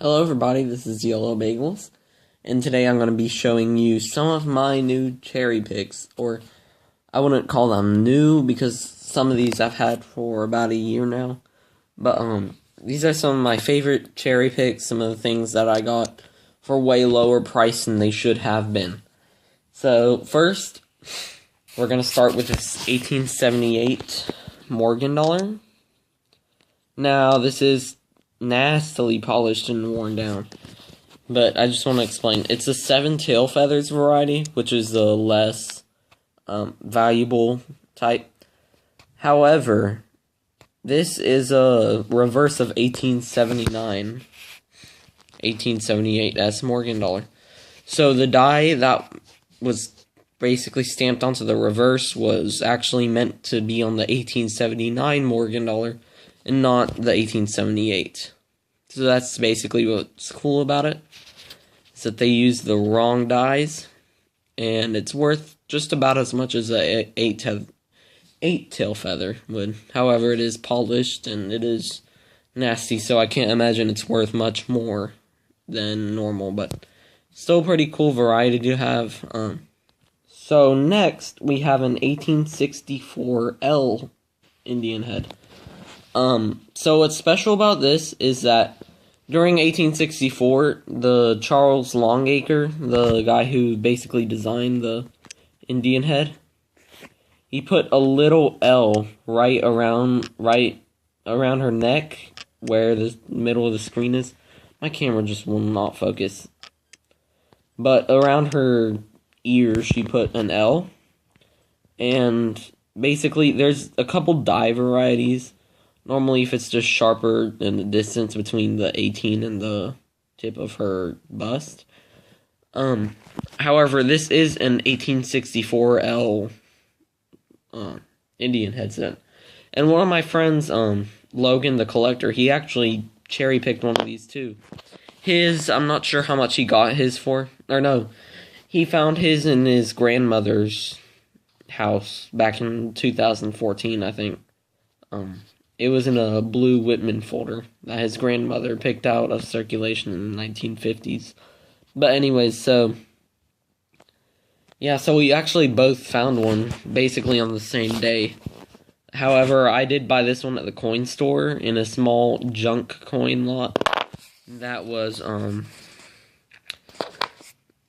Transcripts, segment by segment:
Hello everybody, this is Yellow Bagels, and today I'm going to be showing you some of my new cherry picks, or I wouldn't call them new because some of these I've had for about a year now, but these are some of my favorite cherry picks, some of the things that I got for way lower price than they should have been. So first, we're going to start with this 1878 Morgan dollar. Now this is nastily polished and worn down, but I just want to explain. It's a 7 tail feathers variety, which is the less valuable type. However, this is a reverse of 1878 S Morgan dollar. So the die that was basically stamped onto the reverse was actually meant to be on the 1879 Morgan dollar and not the 1878. So that's basically what's cool about it, is that they use the wrong dies, and it's worth just about as much as a 8 tail feather would. However, it is polished and it is nasty, so I can't imagine it's worth much more than normal, but still pretty cool variety to have. So next we have an 1864 L Indian head. So what's special about this is that during 1864, the Charles Longacre, the guy who basically designed the Indian head, he put a little L right around her neck, where the middle of the screen is. My camera just will not focus. But around her ear, she put an L, and basically there's a couple dye varieties. Normally, if it's just sharper than the distance between the 18 and the tip of her bust. However, this is an 1864 L Indian headset. And one of my friends, Logan the collector, he actually cherry-picked one of these too. I'm not sure how much he got his for. Or no, he found his in his grandmother's house back in 2014, I think. It was in a blue Whitman folder that his grandmother picked out of circulation in the 1950s. But anyways, so we actually both found one basically on the same day. However, I did buy this one at the coin store in a small junk coin lot that was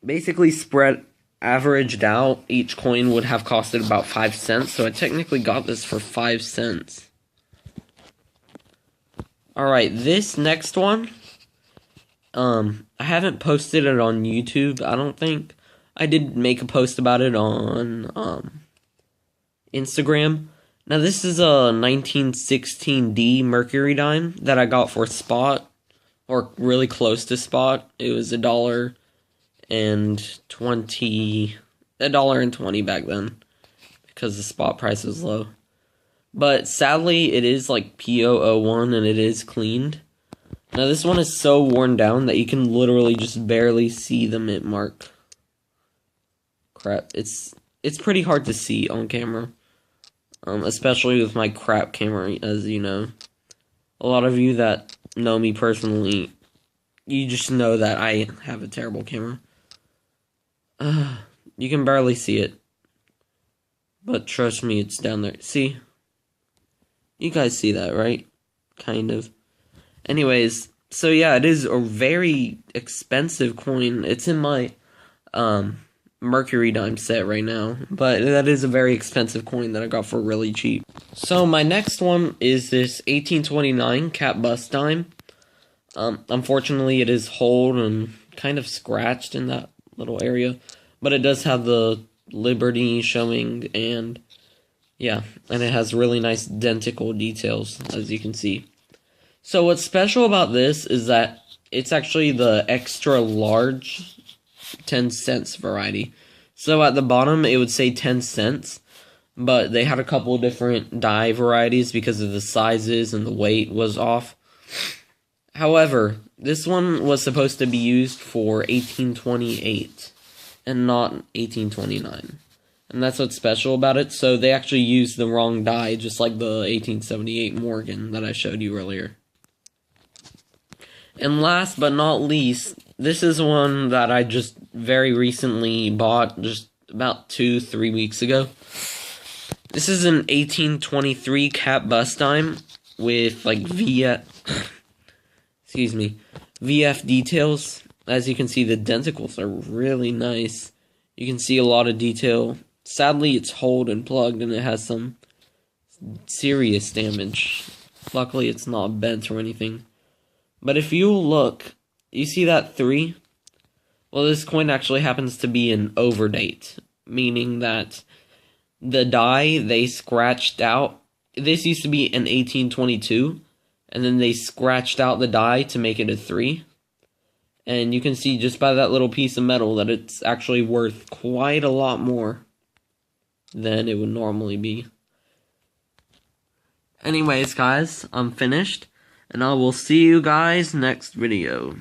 basically averaged out. Each coin would have costed about 5 cents, so I technically got this for 5 cents. Alright, this next one, I haven't posted it on YouTube, I don't think. I did make a post about it on Instagram. Now, this is a 1916D Mercury dime that I got for spot, or really close to spot. It was $1.20 back then, because the spot price was low. But sadly, it is like P001 and it is cleaned. Now this one is so worn down that you can literally just barely see the mint mark. Crap, it's pretty hard to see on camera. Especially with my crap camera, as you know. A lot of you that know me personally, you just know that I have a terrible camera. You can barely see it. But trust me, it's down there. See? You guys see that, right? Kind of. Anyways, so yeah, it is a very expensive coin. It's in my Mercury dime set right now, but that is a very expensive coin that I got for really cheap. So my next one is this 1829 cap bust dime. Unfortunately, it is holed and kind of scratched in that little area, but it does have the Liberty showing, and yeah, and it has really nice denticle details, as you can see. So what's special about this is that it's actually the extra large 10 cents variety. So at the bottom, it would say 10 cents, but they had a couple different die varieties because of the sizes and the weight was off. However, this one was supposed to be used for 1828 and not 1829. And that's what's special about it. So they actually used the wrong die, just like the 1878 Morgan that I showed you earlier. And last but not least, this is one that I just very recently bought, just about 2-3 weeks ago. This is an 1823 cat bust dime with like VF details. As you can see, the denticles are really nice. You can see a lot of detail. Sadly, it's holed and plugged, and it has some serious damage. Luckily, it's not bent or anything. But if you look, you see that 3? Well, this coin actually happens to be an overdate, meaning that the die they scratched out, this used to be an 1822, and then they scratched out the die to make it a 3. And you can see just by that little piece of metal that it's actually worth quite a lot more than it would normally be. Anyways, guys, I'm finished, and I will see you guys next video.